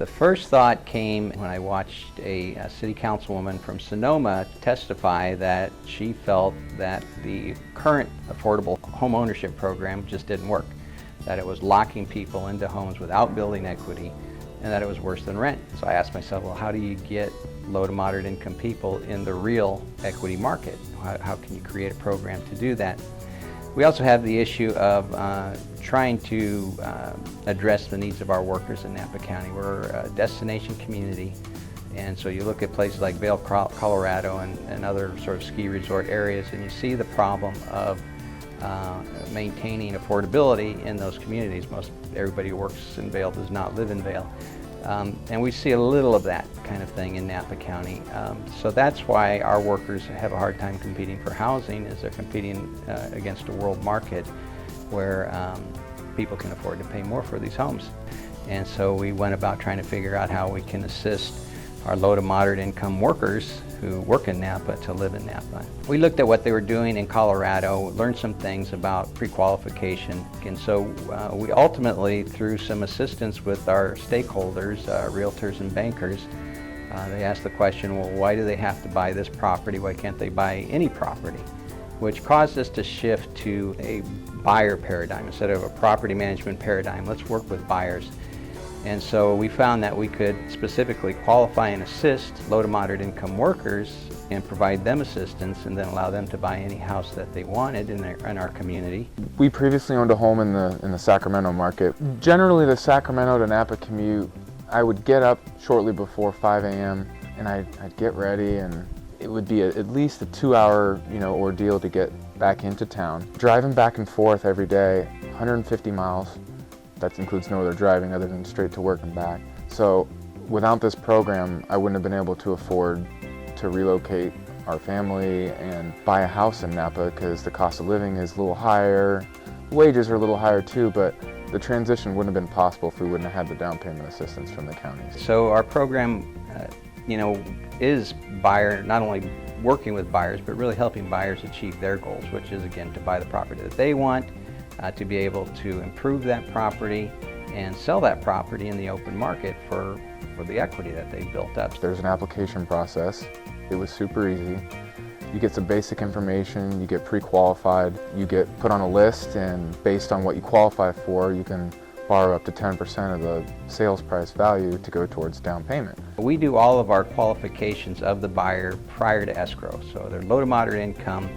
The first thought came when I watched a city councilwoman from Sonoma testify that she felt that the current affordable home ownership program just didn't work, that it was locking people into homes without building equity, and that it was worse than rent. So I asked myself, well, how do you get low to moderate income people in the real equity market? How can you create a program to do that? We also have the issue of trying to address the needs of our workers in Napa County. We're a destination community, and so you look at places like Vail, Colorado, and other sort of ski resort areas, and you see the problem of maintaining affordability in those communities. Most everybody who works in Vail does not live in Vail. And we see a little of that kind of thing in Napa County. So that's why our workers have a hard time competing for housing, is they're competing against a world market where people can afford to pay more for these homes. And so we went about trying to figure out how we can assist our low to moderate income workers who work in Napa to live in Napa. We looked at what they were doing in Colorado, learned some things about pre-qualification, and so we ultimately, through some assistance with our stakeholders, realtors and bankers, they asked the question, well, why do they have to buy this property? Why can't they buy any property? Which caused us to shift to a buyer paradigm instead of a property management paradigm. Let's work with buyers. And so we found that we could specifically qualify and assist low to moderate income workers and provide them assistance, and then allow them to buy any house that they wanted in our community. We previously owned a home in the Sacramento market. Generally the Sacramento to Napa commute, I would get up shortly before 5 a.m. and I'd get ready, and it would be at least a 2-hour ordeal to get back into town. Driving back and forth every day, 150 miles. That includes no other driving other than straight to work and back. So without this program, I wouldn't have been able to afford to relocate our family and buy a house in Napa, because the cost of living is a little higher. Wages are a little higher too, but the transition wouldn't have been possible if we wouldn't have had the down payment assistance from the counties. So our program, is not only working with buyers, but really helping buyers achieve their goals, which is, again, to buy the property that they want, to be able to improve that property and sell that property in the open market for the equity that they built up. There's an application process. It was super easy. You get some basic information, you get pre-qualified, you get put on a list, and based on what you qualify for, you can borrow up to 10% of the sales price value to go towards down payment. We do all of our qualifications of the buyer prior to escrow. So they're low to moderate income,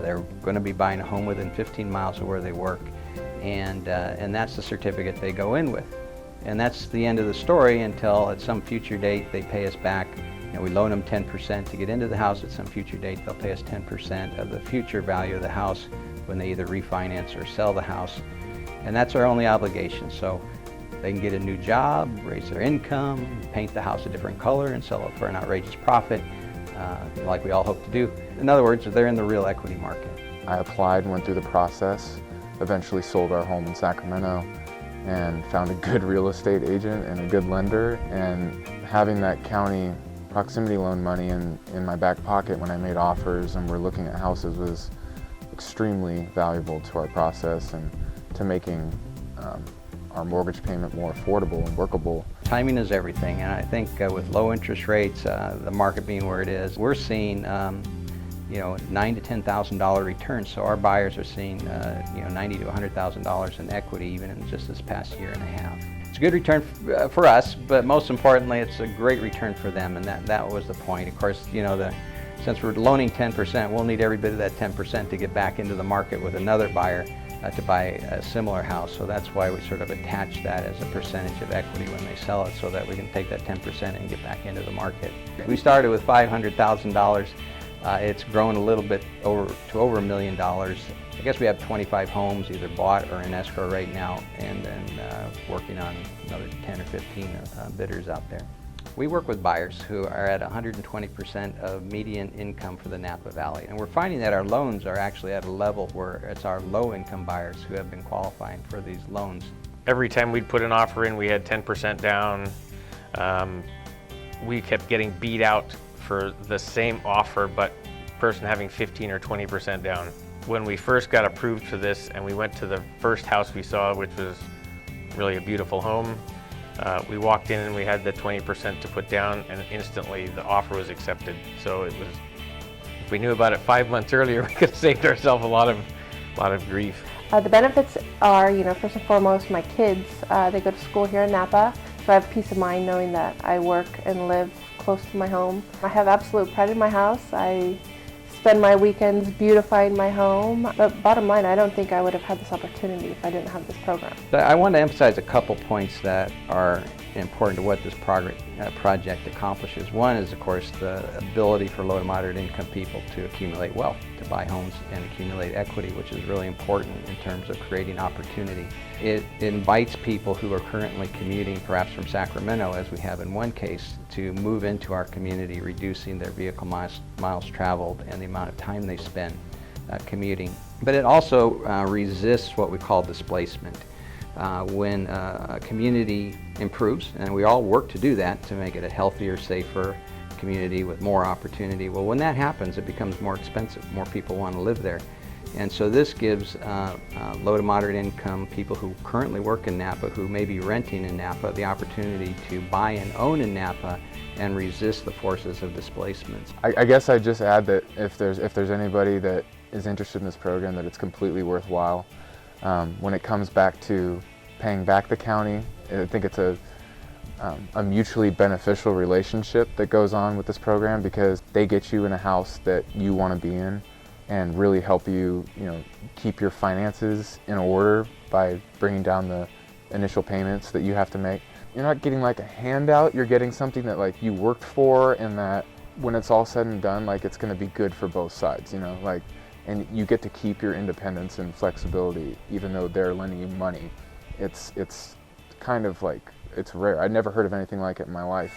they're going to be buying a home within 15 miles of where they work, and that's the certificate they go in with. And that's the end of the story until at some future date they pay us back. We loan them 10% to get into the house. At some future date they'll pay us 10% of the future value of the house when they either refinance or sell the house. And that's our only obligation. So they can get a new job, raise their income, paint the house a different color, and sell it for an outrageous profit, like we all hope to do. In other words, they're in the real equity market. I applied and went through the process, eventually sold our home in Sacramento, and found a good real estate agent and a good lender. And having that county proximity loan money in my back pocket when I made offers and we're looking at houses was extremely valuable to our process and to making our mortgage payment more affordable and workable. Timing is everything, and I think with low interest rates, the market being where it is, we're seeing $9,000 to $10,000 returns. So our buyers are seeing $90,000 to $100,000 in equity even in just this past year and a half. It's a good return for us, but most importantly, it's a great return for them, and that was the point. Of course, since we're loaning 10%, we'll need every bit of that 10% to get back into the market with another buyer to buy a similar house. So that's why we sort of attach that as a percentage of equity when they sell it, so that we can take that 10% and get back into the market. We started with $500,000. It's grown a little bit to over $1 million. I guess we have 25 homes either bought or in escrow right now, and then working on another 10 or 15 bidders out there. We work with buyers who are at 120% of median income for the Napa Valley, and we're finding that our loans are actually at a level where it's our low-income buyers who have been qualifying for these loans. Every time we'd put an offer in, we had 10% down. We kept getting beat out for the same offer, but person having 15 or 20% down. When we first got approved for this and we went to the first house we saw, which was really a beautiful home, We walked in and we had the 20% to put down, and instantly the offer was accepted. So it was, if we knew about it 5 months earlier, we could have saved ourselves a lot of grief. The benefits are, first and foremost, my kids, they go to school here in Napa, so I have peace of mind knowing that I work and live close to my home. I have absolute pride in my house. I spend my weekends beautifying my home, but bottom line, I don't think I would have had this opportunity if I didn't have this program. I want to emphasize a couple points that are important to what this project accomplishes. One is, of course, the ability for low to moderate income people to accumulate wealth, to buy homes and accumulate equity, which is really important in terms of creating opportunity. It invites people who are currently commuting, perhaps from Sacramento, as we have in one case, to move into our community, reducing their vehicle miles traveled and the amount of time they spend commuting. But it also resists what we call displacement. When a community improves, and we all work to do that, to make it a healthier, safer community with more opportunity, well, when that happens, it becomes more expensive. More people want to live there. And so this gives low to moderate income people who currently work in Napa, who may be renting in Napa, the opportunity to buy and own in Napa and resist the forces of displacement. I guess I'd just add that if there's anybody that is interested in this program, that it's completely worthwhile. When it comes back to paying back the county, I think it's a mutually beneficial relationship that goes on with this program, because they get you in a house that you want to be in and really help you, keep your finances in order by bringing down the initial payments that you have to make. You're not getting like a handout, you're getting something that like you worked for, and that when it's all said and done, like it's going to be good for both sides, and you get to keep your independence and flexibility even though they're lending you money. It's kind of like, it's rare. I'd never heard of anything like it in my life.